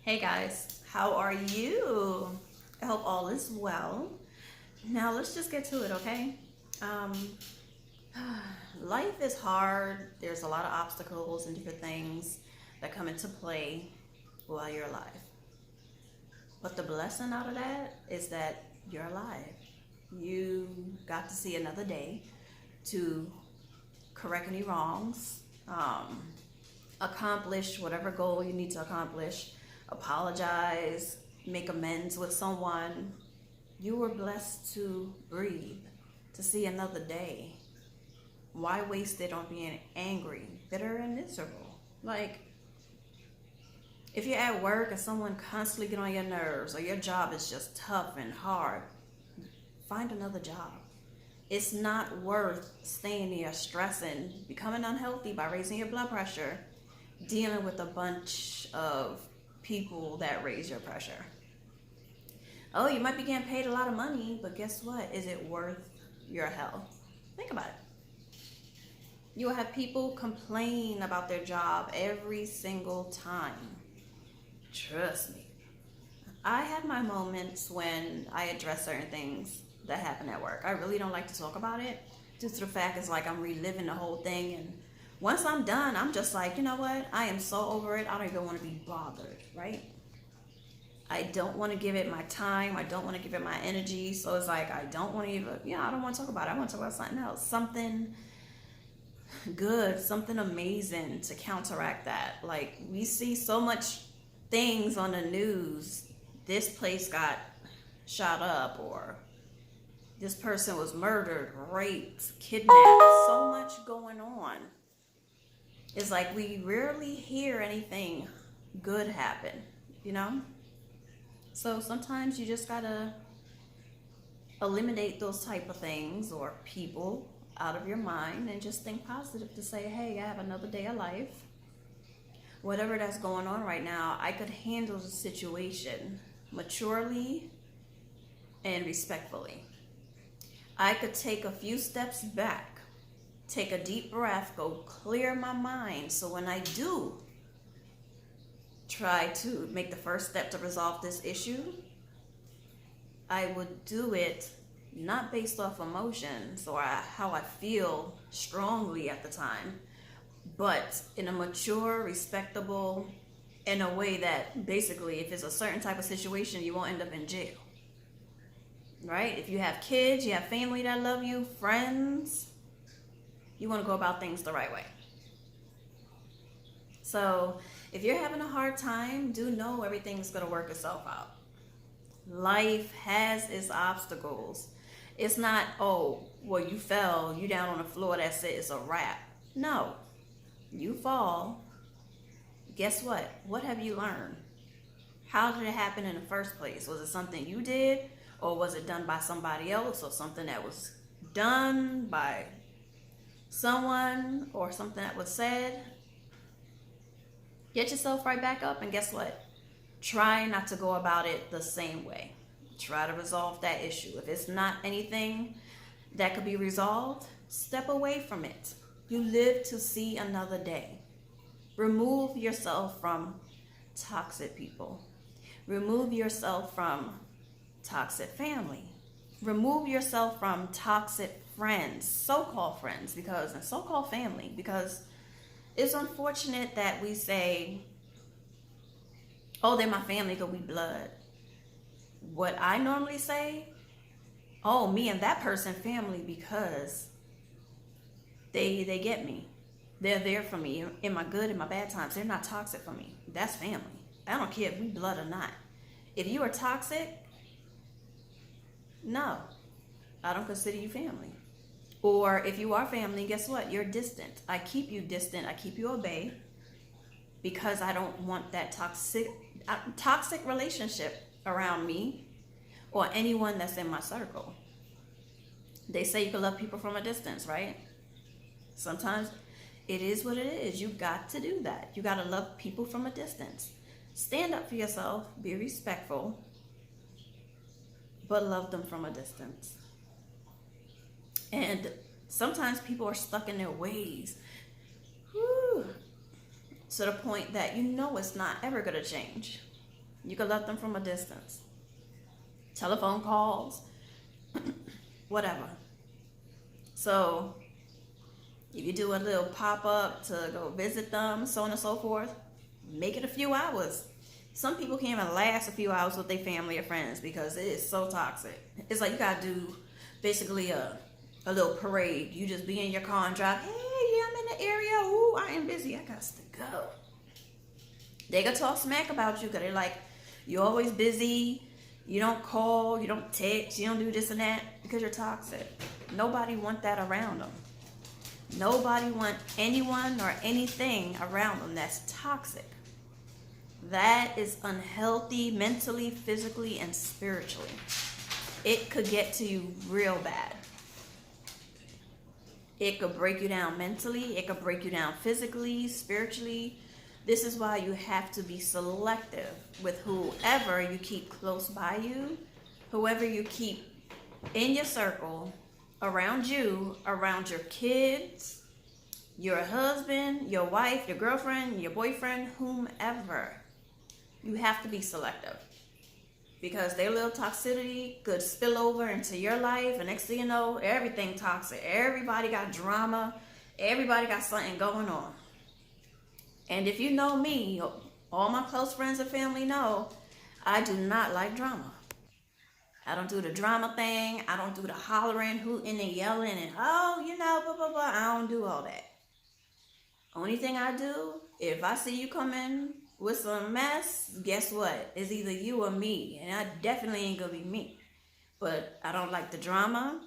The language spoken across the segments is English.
Hey guys, how are you? I hope all is well. Now let's just get to it, okay? Um, Life is hard. There's a lot of obstacles and different things that come into play while you're alive. But the blessing out of that is that you're alive. You got to see another day to correct any wrongs, accomplish whatever goal you need to accomplish, apologize, make amends with someone. You were blessed to breathe, to see another day. Why waste it on being angry, bitter, and miserable? Like, if you're at work and someone constantly get on your nerves, or your job is just tough and hard, find another job. It's not worth staying there stressing, becoming unhealthy by raising your blood pressure, dealing with a bunch of people that raise your pressure. Oh, you might be getting paid a lot of money, but guess what? Is it worth your health? Think about it. You will have people complain about their job every single time. Trust me. I had my moments when I address certain things that happen at work. I really don't like to talk about it, due to the fact it's like I'm reliving the whole thing, and once I'm done, I'm just like, you know what? I am so over it. I don't even want to be bothered, right? I don't want to give it my time. I don't want to give it my energy. So it's like, I don't want to even, I don't want to talk about it. I want to talk about something else. Something good, something amazing to counteract that. Like, we see so much things on the news. This place got shot up, or this person was murdered, raped, kidnapped. So much going on. It's like we rarely hear anything good happen, you know? So sometimes you just gotta eliminate those type of things or people out of your mind and just think positive to say, hey, I have another day of life. Whatever that's going on right now, I could handle the situation maturely and respectfully. I could take a few steps back, take a deep breath, go clear my mind, so when I do try to make the first step to resolve this issue, I would do it not based off emotions or how I feel strongly at the time, but in a mature, respectable, in a way that basically, if it's a certain type of situation, you won't end up in jail. Right? If you have kids, you have family that love you, friends, you want to go about things the right way. So if you're having a hard time, do know everything's going to work itself out. Life has its obstacles. It's not, oh, well, you fell, you down on the floor, that's it, it's a wrap. No, you fall. Guess what? What have you learned? How did it happen in the first place? Was it something you did, or was it done by somebody else, or something that was done by someone, or something that was said? Get yourself right back up, and guess what? Try not to go about it the same way. Try to resolve that issue. If it's not anything that could be resolved, step away from it. You live to see another day. Remove yourself from toxic people. Remove yourself from toxic family. Remove yourself from toxic friends, so-called friends, and so-called family, because it's unfortunate that we say, oh, they're my family because we blood. What I normally say, oh, me and that person family because they get me. They're there for me in my good and my bad times. They're not toxic for me. That's family. I don't care if we blood or not. If you are toxic, no, I don't consider you family. Or if you are family, guess what? You're distant. I keep you distant. I keep you at bay because I don't want that toxic relationship around me or anyone that's in my circle. They say you can love people from a distance, right? Sometimes it is what it is. You got to do that. You got to love people from a distance. Stand up for yourself, be respectful, but love them from a distance. And sometimes people are stuck in their ways. Whew. To the point that you know it's not ever going to change. You can love them from a distance. Telephone calls, whatever. So if you do a little pop-up to go visit them, so on and so forth, make it a few hours. Some people can't even last a few hours with their family or friends because it is so toxic. It's like you gotta do basically a little parade. You just be in your car and drive, hey, yeah, I'm in the area. Ooh, I am busy. I got to go. They gonna talk smack about you because they're like, you're always busy. You don't call, you don't text, you don't do this and that because you're toxic. Nobody want that around them. Nobody want anyone or anything around them that's toxic. That is unhealthy mentally, physically, and spiritually. It could get to you real bad. It could break you down mentally. It could break you down physically, spiritually. This is why you have to be selective with whoever you keep close by you, whoever you keep in your circle, around you, around your kids, your husband, your wife, your girlfriend, your boyfriend, whomever. You have to be selective because their little toxicity could spill over into your life, and next thing you know, everything toxic. Everybody got drama. Everybody got something going on. And if you know me, all my close friends and family know, I do not like drama. I don't do the drama thing. I don't do the hollering, hooting, and yelling, and oh, you know, blah, blah, blah. I don't do all that. Only thing I do, if I see you coming with some mess, guess what? It's either you or me. And I definitely ain't gonna be me. But I don't like the drama.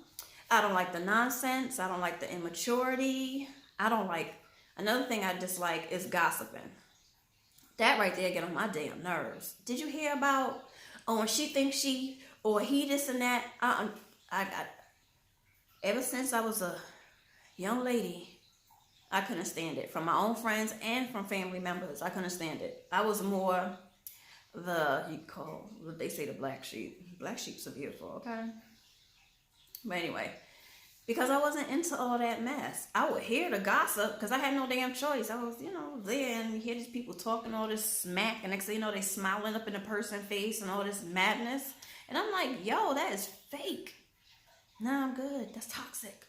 I don't like the nonsense. I don't like the immaturity. I don't like, another thing I dislike is gossiping. That right there get on my damn nerves. Did you hear about, oh, when she thinks she, or he this and that? I got, ever since I was a young lady, I couldn't stand it. From my own friends and from family members, I couldn't stand it. I was more you call, what they say, the black sheep. Black sheeps are beautiful, okay? But anyway, because I wasn't into all that mess. I would hear the gossip because I had no damn choice. I was, there, and you hear these people talking all this smack, and next thing you know, they smiling up in the person's face and all this madness. And I'm like, yo, that is fake. Nah, I'm good. That's toxic.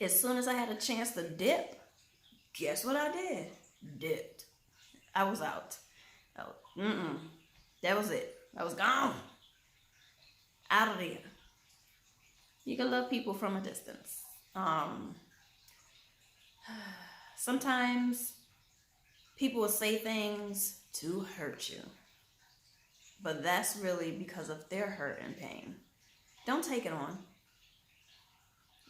As soon as I had a chance to dip, guess what I did? Dipped. I was out. That was it. I was gone. Out of there. You can love people from a distance. Sometimes people will say things to hurt you. But that's really because of their hurt and pain. Don't take it on.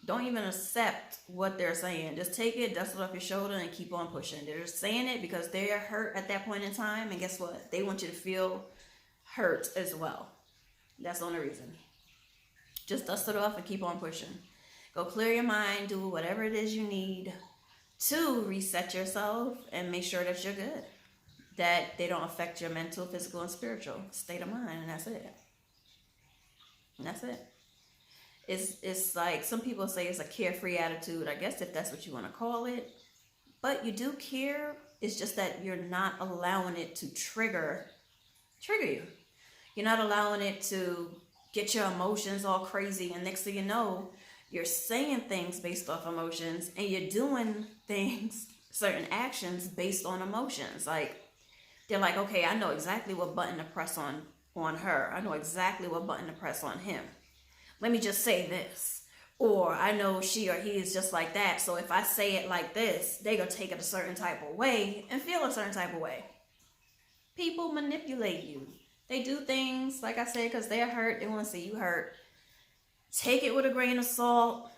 Don't even accept what they're saying. Just take it, dust it off your shoulder, and keep on pushing. They're just saying it because they're hurt at that point in time. And guess what? They want you to feel hurt as well. That's the only reason. Just dust it off and keep on pushing. Go clear your mind. Do whatever it is you need to reset yourself and make sure that you're good. That they don't affect your mental, physical, and spiritual state of mind. And that's it. And that's it. It's like some people say it's a carefree attitude, I guess, if that's what you want to call it. But you do care. It's just that you're not allowing it to trigger you. You're not allowing it to get your emotions all crazy. And next thing you know, you're saying things based off emotions, and you're doing things, certain actions based on emotions. Like, they're like, okay, I know exactly what button to press on her. I know exactly what button to press on him. Let me just say this. Or I know she or he is just like that. So if I say it like this, they're going to take it a certain type of way and feel a certain type of way. People manipulate you. They do things, like I said, because they're hurt. They want to see you hurt. Take it with a grain of salt.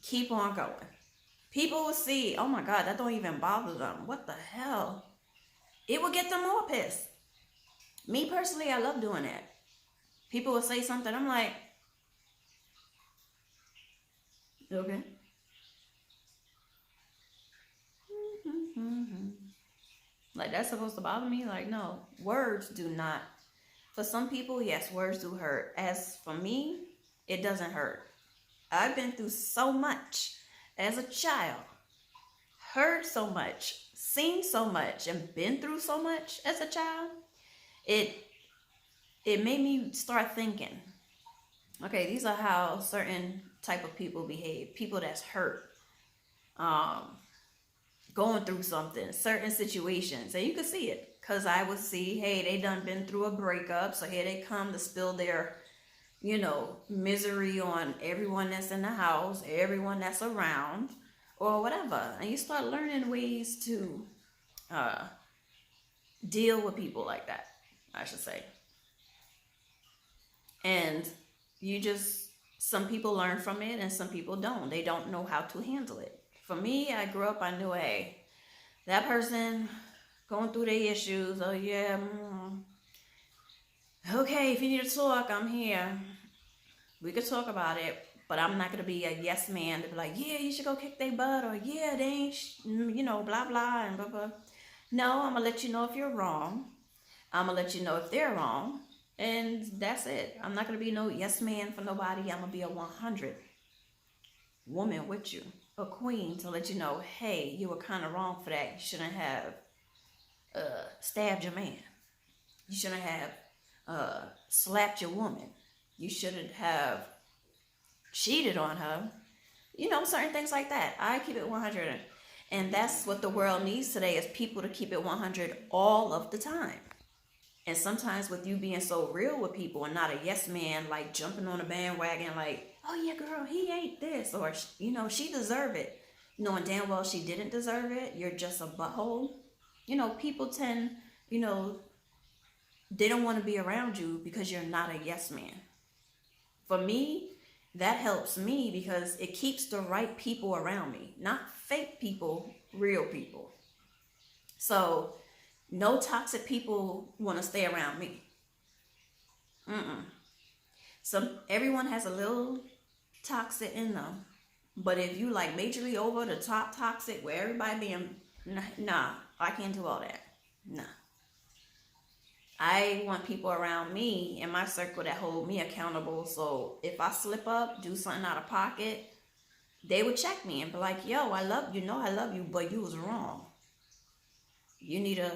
Keep on going. People will see, oh my God, that don't even bother them. What the hell? It will get them more pissed. Me personally, I love doing that. People will say something. I'm like, okay. Like, that's supposed to bother me? Like, no. Words do not. For some people, yes, words do hurt. As for me, it doesn't hurt. I've been through so much as a child. Heard so much. Seen so much. And been through so much as a child. it it made me start thinking, okay, these are how certain type of people behave. People that's hurt, um, going through something, certain situations, and you could see it. Cause I would see, hey, they done been through a breakup, so here they come to spill their, misery on everyone that's in the house, everyone that's around, or whatever. And you start learning ways to uh, deal with people like that, I should say. And some people learn from it and some people don't. They don't know how to handle it. For me, I grew up, I knew, hey, that person going through their issues, oh yeah, okay, if you need to talk, I'm here. We could talk about it, but I'm not going to be a yes man to be like, yeah, you should go kick their butt, or yeah, they ain't, blah, blah, and blah, blah. No, I'm going to let you know if you're wrong. I'm going to let you know if they're wrong. And that's it. I'm not going to be no yes man for nobody. I'm going to be a 100 woman with you, a queen, to let you know, hey, you were kind of wrong for that. You shouldn't have stabbed your man. You shouldn't have slapped your woman. You shouldn't have cheated on her. Certain things like that. I keep it 100. And that's what the world needs today, is people to keep it 100 all of the time. And sometimes with you being so real with people and not a yes man, like jumping on a bandwagon, like, oh yeah, girl, he ain't this, or, she deserved it. Knowing damn well she didn't deserve it. You're just a butthole. People tend, they don't want to be around you because you're not a yes man. For me, that helps me because it keeps the right people around me, not fake people, real people. So no toxic people want to stay around me. Everyone has a little toxic in them, but if you like majorly over the top toxic, where everybody being, nah, I can't do all that. Nah. I want people around me in my circle that hold me accountable. So if I slip up, do something out of pocket, they would check me and be like, yo, I love you, but you was wrong. You need to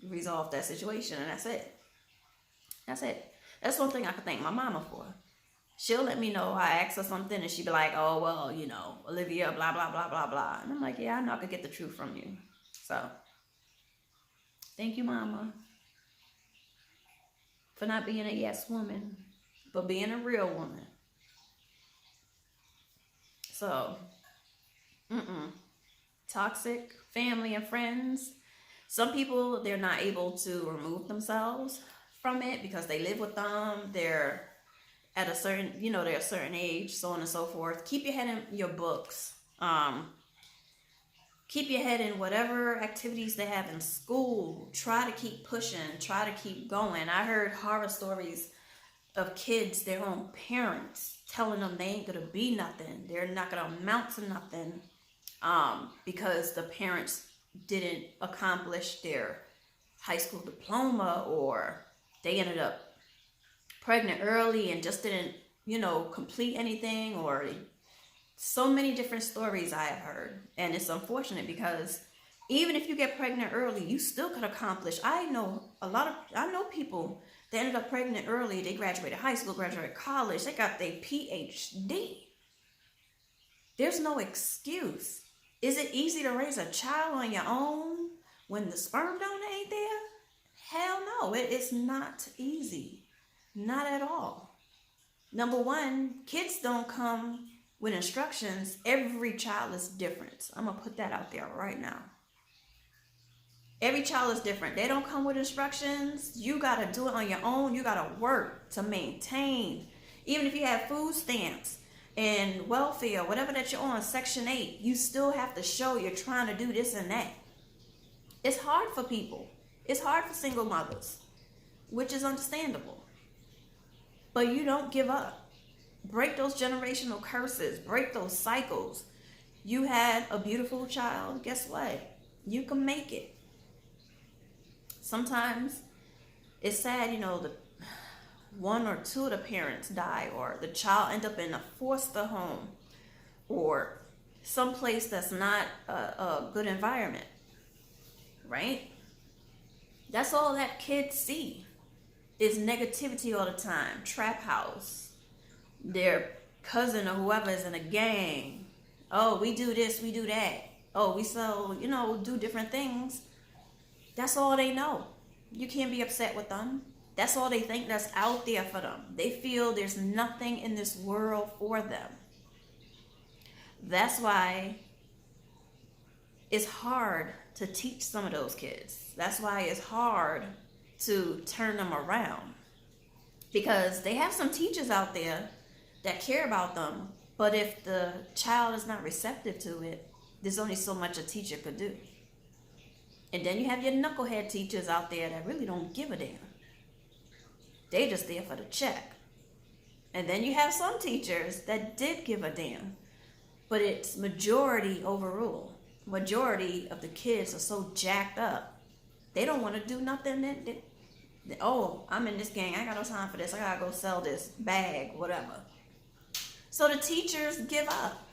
resolve that situation, and that's it. That's one thing I could thank my mama for. She'll let me know. I ask her something and she'd be like, oh, well, Olivia, blah, blah, blah, blah, blah. And I'm like, yeah, I know I could get the truth from you. So thank you, mama, for not being a yes woman, but being a real woman. So, toxic family and friends. Some people, they're not able to remove themselves from it because they live with them. They're at a certain, they're a certain age, so on and so forth. Keep your head in your books. Keep your head in whatever activities they have in school. Try to keep pushing. Try to keep going. I heard horror stories of kids, their own parents, telling them they ain't going to be nothing. They're not going to amount to nothing because the parents didn't accomplish their high school diploma, or they ended up pregnant early and just didn't, complete anything, or so many different stories I have heard. And it's unfortunate because even if you get pregnant early, you still could accomplish. I know people that ended up pregnant early. They graduated high school, graduated college. They got their PhD. There's no excuse. Is it easy to raise a child on your own when the sperm donor ain't there? Hell no, it's not easy. Not at all. Number one, kids don't come with instructions. Every child is different. I'm going to put that out there right now. Every child is different. They don't come with instructions. You got to do it on your own. You got to work to maintain. Even if you have food stamps and welfare, whatever that you're on, Section 8, you still have to show you're trying to do this and that. It's hard for people. It's hard for single mothers, which is understandable. But you don't give up. Break those generational curses. Break those cycles. You had a beautiful child. Guess what? You can make it. Sometimes it's sad, the one or two of the parents die, or the child end up in a foster home, or someplace that's not a good environment, right? That's all that kids see. It's negativity all the time. Trap house. Their cousin or whoever is in a gang. Oh, we do this, we do that. Oh, we sell, do different things. That's all they know. You can't be upset with them. That's all they think that's out there for them. They feel there's nothing in this world for them. That's why it's hard to teach some of those kids. That's why it's hard to turn them around. Because they have some teachers out there that care about them, but if the child is not receptive to it, there's only so much a teacher could do. And then you have your knucklehead teachers out there that really don't give a damn. They just there for the check. And then you have some teachers that did give a damn, but it's majority overrule. Majority of the kids are so jacked up, they don't want to do nothing. Oh, I'm in this gang, I got no time for this, I gotta go sell this bag, whatever. So the teachers give up.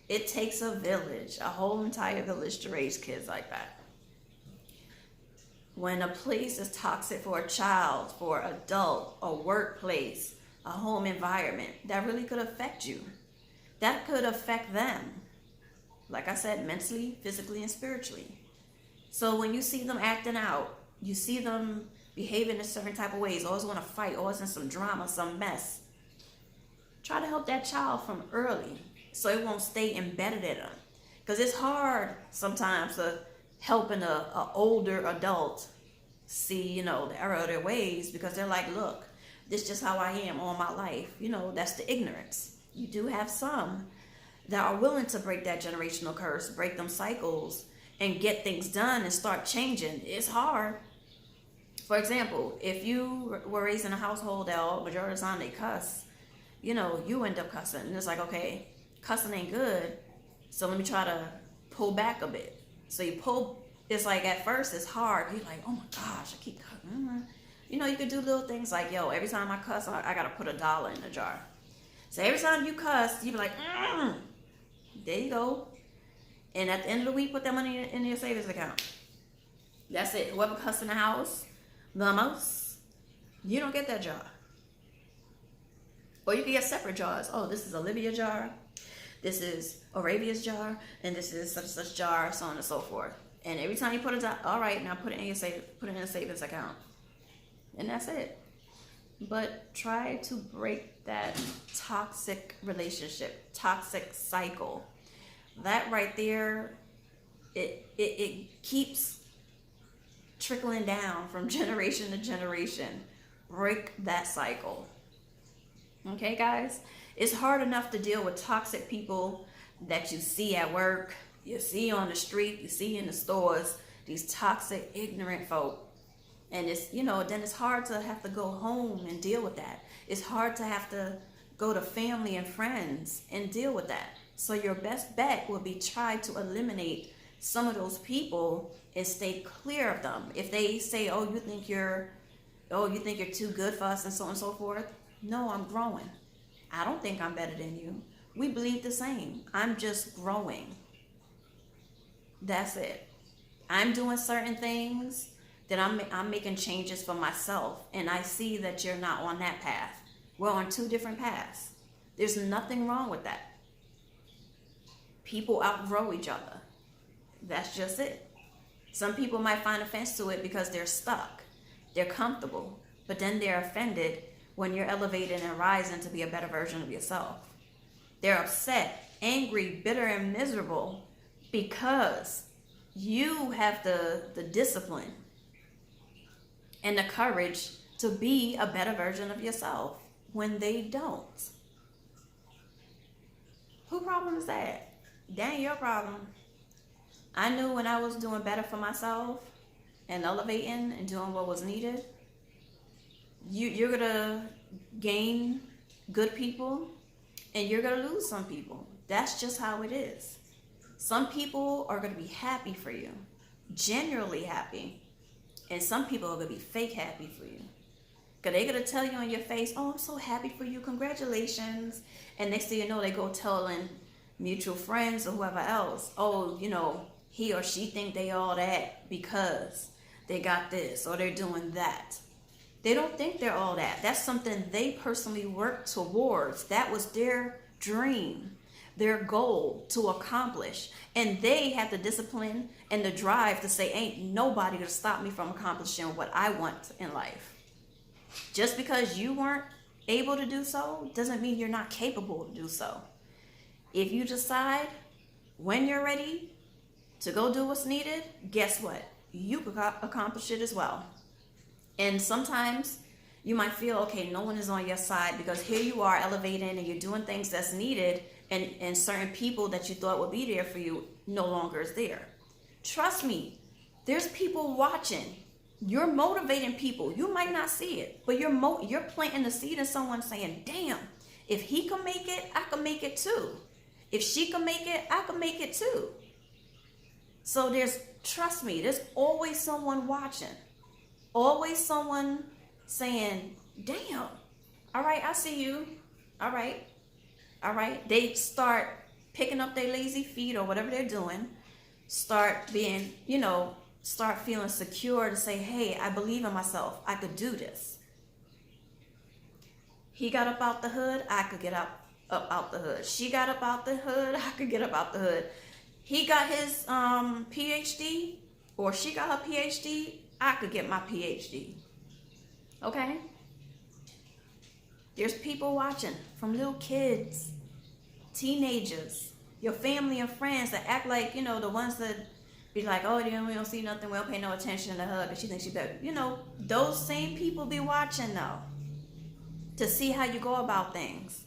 It takes a village, a whole entire village to raise kids like that. When a place is toxic for a child, for an adult, a workplace, a home environment, that really could affect you. That could affect them. Like I said, mentally, physically, and spiritually. So when you see them acting out, you see them behaving in certain type of ways, always want to fight, always in some drama, some mess, try to help that child from early so it won't stay embedded in them. Because it's hard sometimes to helping a older adult see, the error of their ways, because they're like, look, this is just how I am all my life. That's the ignorance. You do have some that are willing to break that generational curse, break them cycles, and get things done and start changing. It's hard. For example, if you were raised in a household that majority of the time they cuss, you end up cussing. And it's like, okay, cussing ain't good, so let me try to pull back a bit. So you pull, it's like at first it's hard. You're like, oh my gosh, I keep cutting. You could do little things like, yo, every time I cuss, I gotta put $1 in the jar. So every time you cuss, you be like, there you go. And at the end of the week, put that money in your savings account. That's it. Whoever cussed in the house the most, you don't get that jar. Or you can get separate jars. Oh, this is Olivia jar, this is Arabia's jar, and this is such and such jar, so on and so forth. And every time you put it down, all right, now put it in a savings account. And that's it. But try to break that toxic relationship, toxic cycle. That right there, it keeps trickling down from generation to generation. Break that cycle. Okay, guys? It's hard enough to deal with toxic people that you see at work, you see on the street, you see in the stores, these toxic, ignorant folk. And it's, then it's hard to have to go home and deal with that. It's hard to have to go to family and friends and deal with that. So your best bet will be try to eliminate some of those people and stay clear of them. If they say, oh, you think you're too good for us and so on and so forth. No, I'm growing. I don't think I'm better than you. We believe the same. I'm just growing. That's it. I'm doing certain things that I'm making changes for myself, and I see that you're not on that path. We're on two different paths. There's nothing wrong with that. People outgrow each other. That's just it. Some people might find offense to it because they're stuck. They're comfortable, but then they're offended when you're elevating and rising to be a better version of yourself. They're upset, angry, bitter, and miserable because you have the discipline and the courage to be a better version of yourself when they don't. Whose problem is that? That ain't your problem. I knew when I was doing better for myself and elevating and doing what was needed, you're gonna gain good people and you're gonna lose some people. That's just how it is. Some people are gonna be happy for you, genuinely happy, and some people are gonna be fake happy for you. Cause they're gonna tell you on your face, oh, I'm so happy for you, congratulations. And next thing you know, they go telling mutual friends or whoever else, oh, he or she think they all that because they got this or they're doing that. They don't think they're all that. That's something they personally worked towards. That was their dream, their goal to accomplish. And they have the discipline and the drive to say, ain't nobody gonna stop me from accomplishing what I want in life. Just because you weren't able to do so doesn't mean you're not capable to do so. If you decide when you're ready to go do what's needed, guess what? You could accomplish it as well. And sometimes you might feel, okay, no one is on your side, because here you are elevating and you're doing things that's needed, and certain people that you thought would be there for you no longer is there. Trust me, there's people watching. You're motivating people. You might not see it, but you're planting the seed in someone saying, damn, if he can make it, I can make it too. If she can make it, I can make it too. So trust me, there's always someone watching. Always someone saying, damn, all right, I see you. All right. They start picking up their lazy feet or whatever they're doing. Start being, start feeling secure to say, hey, I believe in myself. I could do this. He got up out the hood. I could get up out the hood. She got up out the hood. I could get up out the hood. He got his PhD, or she got her PhD. I could get my PhD. Okay? There's people watching, from little kids, teenagers, your family and friends that act like, the ones that be like, oh, we don't see nothing, we don't pay no attention to her, but she thinks she better. Those same people be watching, though, to see how you go about things.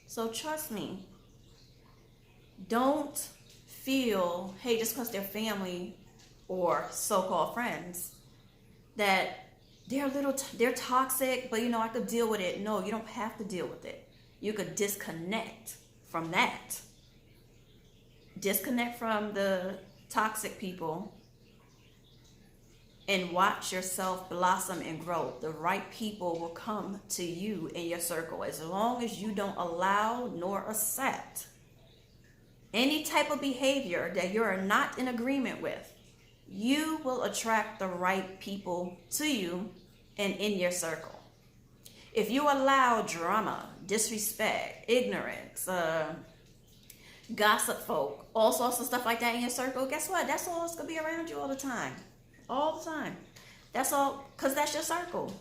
So trust me, don't feel, hey, just because they're family or so-called friends, that they're toxic, but I could deal with it. No, you don't have to deal with it. You could disconnect from that. Disconnect from the toxic people and watch yourself blossom and grow. The right people will come to you in your circle, as long as you don't allow nor accept any type of behavior that you're not in agreement with. You will attract the right people to you and in your circle. If you allow drama, disrespect, ignorance, gossip folk, all sorts of stuff like that in your circle, guess what? That's all that's going to be around you all the time. All the time. That's all, because that's your circle.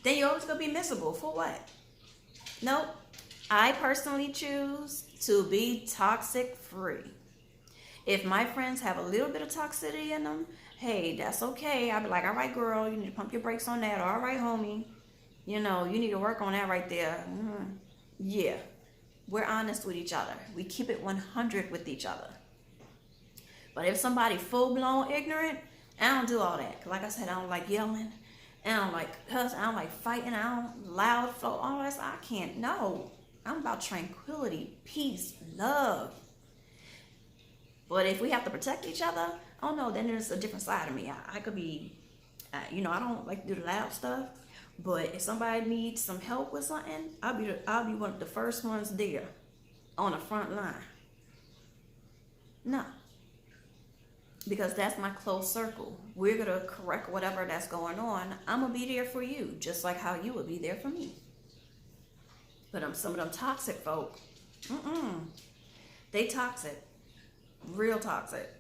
Then you're always going to be miserable. For what? Nope. I personally choose to be toxic free. If my friends have a little bit of toxicity in them, hey, that's okay. I'll be like, all right, girl, you need to pump your brakes on that. All right, homie. You need to work on that right there. Yeah. We're honest with each other. We keep it 100 with each other. But if somebody full-blown ignorant, I don't do all that. Like I said, I don't like yelling. I don't like cussing. I don't like fighting. I don't loud flow. All that. I can't. No. I'm about tranquility, peace, love. But if we have to protect each other, oh no, then there's a different side of me. I could be, I don't like to do the loud stuff. But if somebody needs some help with something, I'll be one of the first ones there on the front line. No. Because that's my close circle. We're going to correct whatever that's going on. I'm going to be there for you, just like how you would be there for me. But some of them toxic folk, they toxic. Real toxic.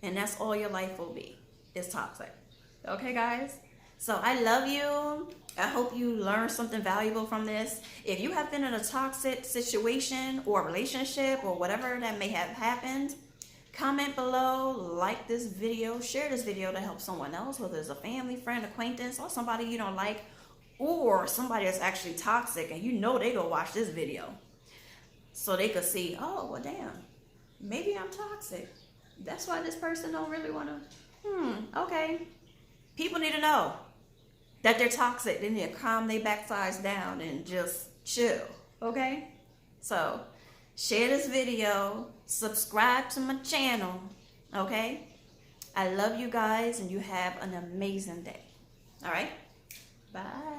And that's all your life will be, is toxic. Okay, guys? So I love you. I hope you learned something valuable from this. If you have been in a toxic situation or relationship or whatever that may have happened, comment below, like this video, share this video to help someone else, whether it's a family, friend, acquaintance, or somebody you don't like, or somebody that's actually toxic and they go watch this video so they could see, oh, well, damn, maybe I'm toxic. That's why this person don't really want to, okay. People need to know that they're toxic. They need to calm their backsides down and just chill, okay? So, share this video, subscribe to my channel, okay? I love you guys, and you have an amazing day. All right? Bye.